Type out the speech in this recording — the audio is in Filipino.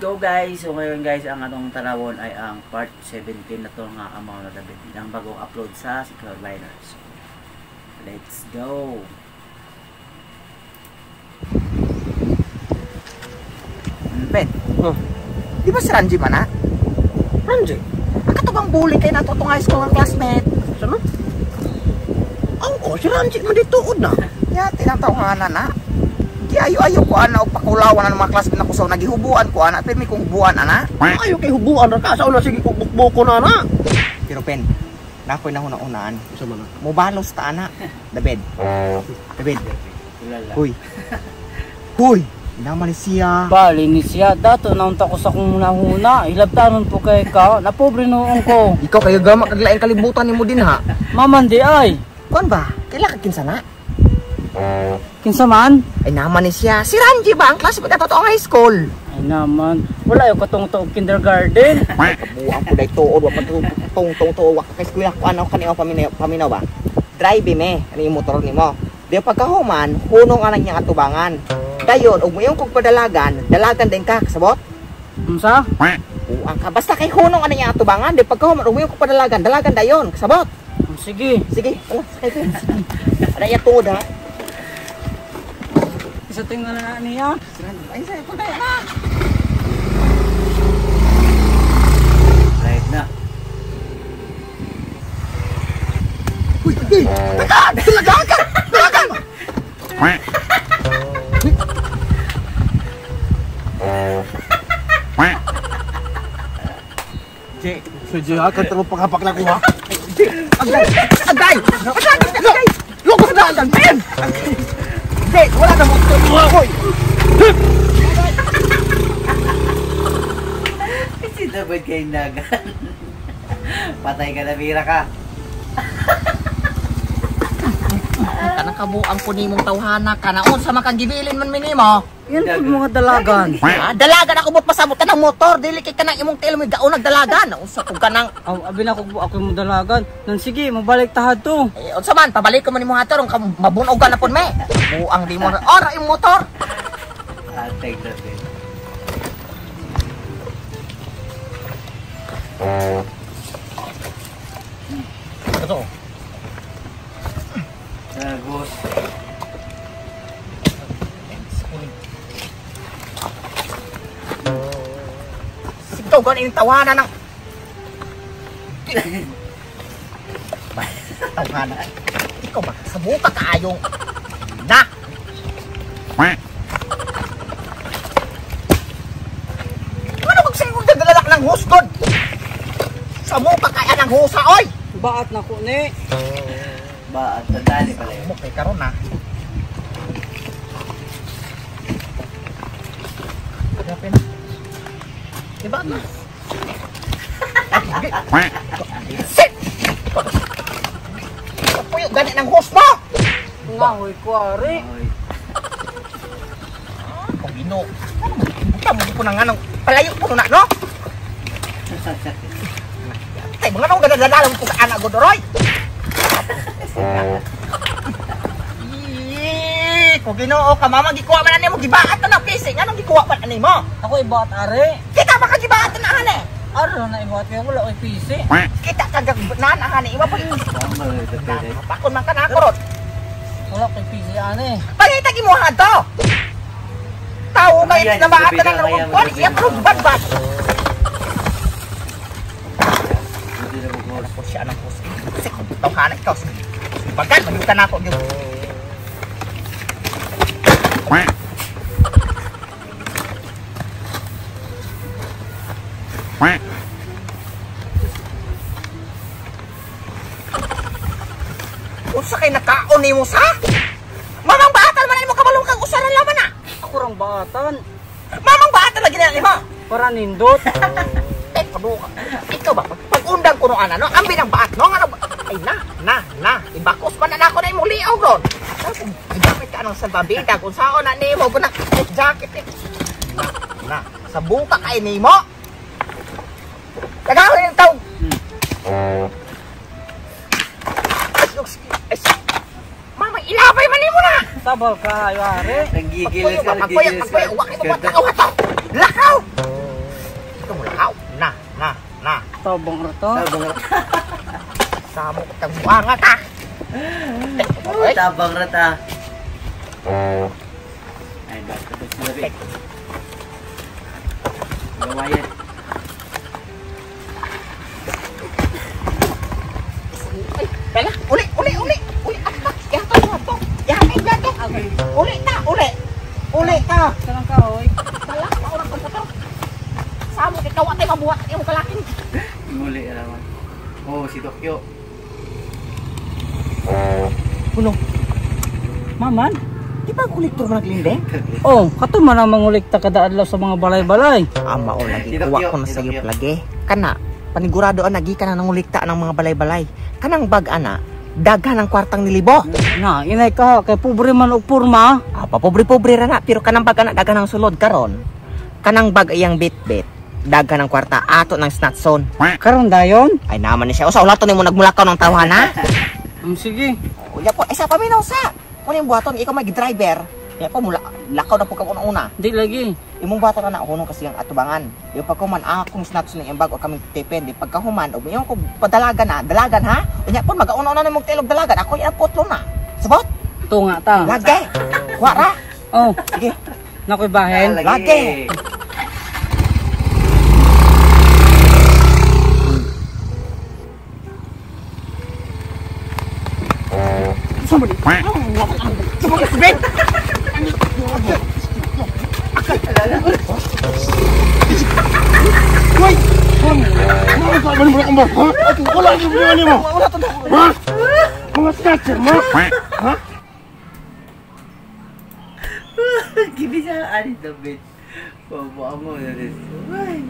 go guys! So ngayon guys, ang atong tanawon ay ang part 17 na to nga amaw na David. Ang bagong upload sa Secret Liners. So, let's go! Ben, di ba si Ranji man ha? Ranji? Ang katubang bully kayo na tutong high school ng classmate. Saan? Si Ranji man dito na. Ya, tinatawanan na. Di ayo-ayo ko ana og pakulawan ang mga classmate na kusaw nagihubuan ko ana, pero may kung hubuan ana. Ayaw kay hubuan ra ka sa una sige bukbuk na na. Pero Ben, nakoy na hunaan. Sa man. Mubalos ta ana. David. David. Tulala. Huy. Huy. Naman siya. Bali ni siya, dato naunta ko sa kong nahuna, ilabtanon po kay ka, napobre noong ko. Ikaw kayo gama kaglaing kalibutan nimo din ha. Maman di ay, Kuan ba? Kaila ka kinsa na? kinsa man? Ay naman ni siya. Si Ranji ba ang classmate na totoong high school? Ay naman, wala yung katong kindergarten. Kabuang ko day tuod wa tong wa ka kay eskwela ko ano kanimo paminaw ba? Drive me, ano yung motor nimo. Di pagkahuman, hunong anak niya atubangan. Dayon, ug mayong kog dalagan din ka, kasabot? Unsa? Buang ka. Basta kay hunong anak niya atubangan, di pagkahuman, ug mayong kog dalagan dayon, kasabot? Sige. Sige, wala, sakay ko. Ada ya tuod ha. Isa tingnan na niya. Ay, sa ito tayo na. Right na. Uy, teka! Dalagan ka! Dalagan! Che, sudyo ha kan terus paghapak na ko ha. Agay! Agay! Agay! Loko na lang, Ben! Agay! Wala na mo ito mo, boy! Si David kay Nagan. Patay ka na, bira ka. Kanang kabuang ko nimong tawhana ka na. Sa makagibilin man minimo. Yan po mga dalagan. Dalagan ako mo't pasabot ka ng motor. Dili kay kanang imong tilo mo gaon nagdalagan. Unsa kog kanang Abi na ako yung dalagan. Nang sige, mabalik tahad to. unsa man pabalik ko man imong hator kung mabunogan na pud me. Buang di mo. Ora imong motor. Take that din. Ito. Nagos. Ikaw ganin yung tawanan ng tawanan. Ikaw ba sa buka kaayong na. Ano magsingong naglalak ng husgod? Sa muka kaya ng husa, oy! Baat na ko ni. Ba, at tandaan pala yun. Mukay karon na. Dapat na. Diba na? Sit! Kapuyo, ganit ng host mo! Ngahoy ko ari. Oy. Kung ino. Buta mo ko na nga nang palayo ko na, no? Ay, mga nang dadadalang ko sa anak ko, Doroy! Kung ginoo ka, mama, gikuha man na mo, gibaat na ng pising. Anong gikuha man na mo? Ako ibaat ari. Kita baka gibaat na ane. Aro na ibaat kaya wala ko'y pisi. Kita kagag nanahani. Iba po yung pakon man ka na ako ron. Wala ko'y pisi ani. Palitagi mo ha to. Tao kayo na maata na ng rungkwan. Iya ko bad. Hindi na bugos. Ako siya ng pusi. Kasi kung tawhanan ikaw. Bagal, mahiutan ako yun. Unsa kay nakaon nimo sa? Mamang baatan man mo kabalong kang usaran laman na. Ako rang baatan. Mamang baatan lagi na mo. Para nindot. Paduka. Ikaw ba pag-undang ko no ana no? Ambi ng baat no ano? Ay na. Ibakos man na ako na imong liaw ron. Dapat ka anong salbabida kung saan na nimo ko na jacket eh. Na. Sa buka kay nimo. Tagawin yung tawag. Mama, ilabay man nimo na. Tabal ka, ayari. Nagigilis ka, Magpuyok, uwak ito, lakaw! tabang rata. Samo kitang buanga ka. Tabang rata. Ay, bakit ito sinabi? Gawayan. Bella, uli. Atak, yato mo to. Yato. Uli ta. Kanang kahoy. Bala, maurang komputer. Samo ikaw atay mabuhat ang iyong kalaking. Muli, alaman. Oh, si Tokyo. Puno. Maman? Di ba kolektor mo naglindeng? Oh, kato man ang mangulikta kada adlaw sa mga balay-balay. Ama o lagi Sidok kuha yo, ko na sa sidok iyo yo. lagi. Kana, panigurado nagi ka na nangulikta ng mga balay-balay. Kanang bag ana, daghan ang kwartang nilibo. Na, inay ka kay pobre man og porma. Papobre-pobre ra na, pero kanang bag ana daghan ang sulod karon. Kanang bag iyang bit-bit, daghan ang kwarta ato ng snatch zone. Karon dayon? Ay naman ni siya. Usa ulaton nimo nagmulakaw ng tawhana. Sige. Uya po, isa pa minaw sa. Kung yung buhaton, ikaw may driver. Kaya po, lakaw na po ka una. Di lagi. Imong buhaton na hunong kasi ang atubangan. Yung pagkuman, akong snatch na yung bag o kami depende. Pagkahuman, o yung ko padalagan na, dalagan ha? Unya po, mag-auna na mong tilog dalagan. Ako yung putlo na. Sabot? Tunga ta. Lagi. Wara. Oh, Sige. nakoy bahen. Lagi. Ano ka ba mo kambal? Ha? Wala ni mo. Ha? Mga snatcher mo. Ha? Gibisa ani David. Bawa mo na rin. Ay.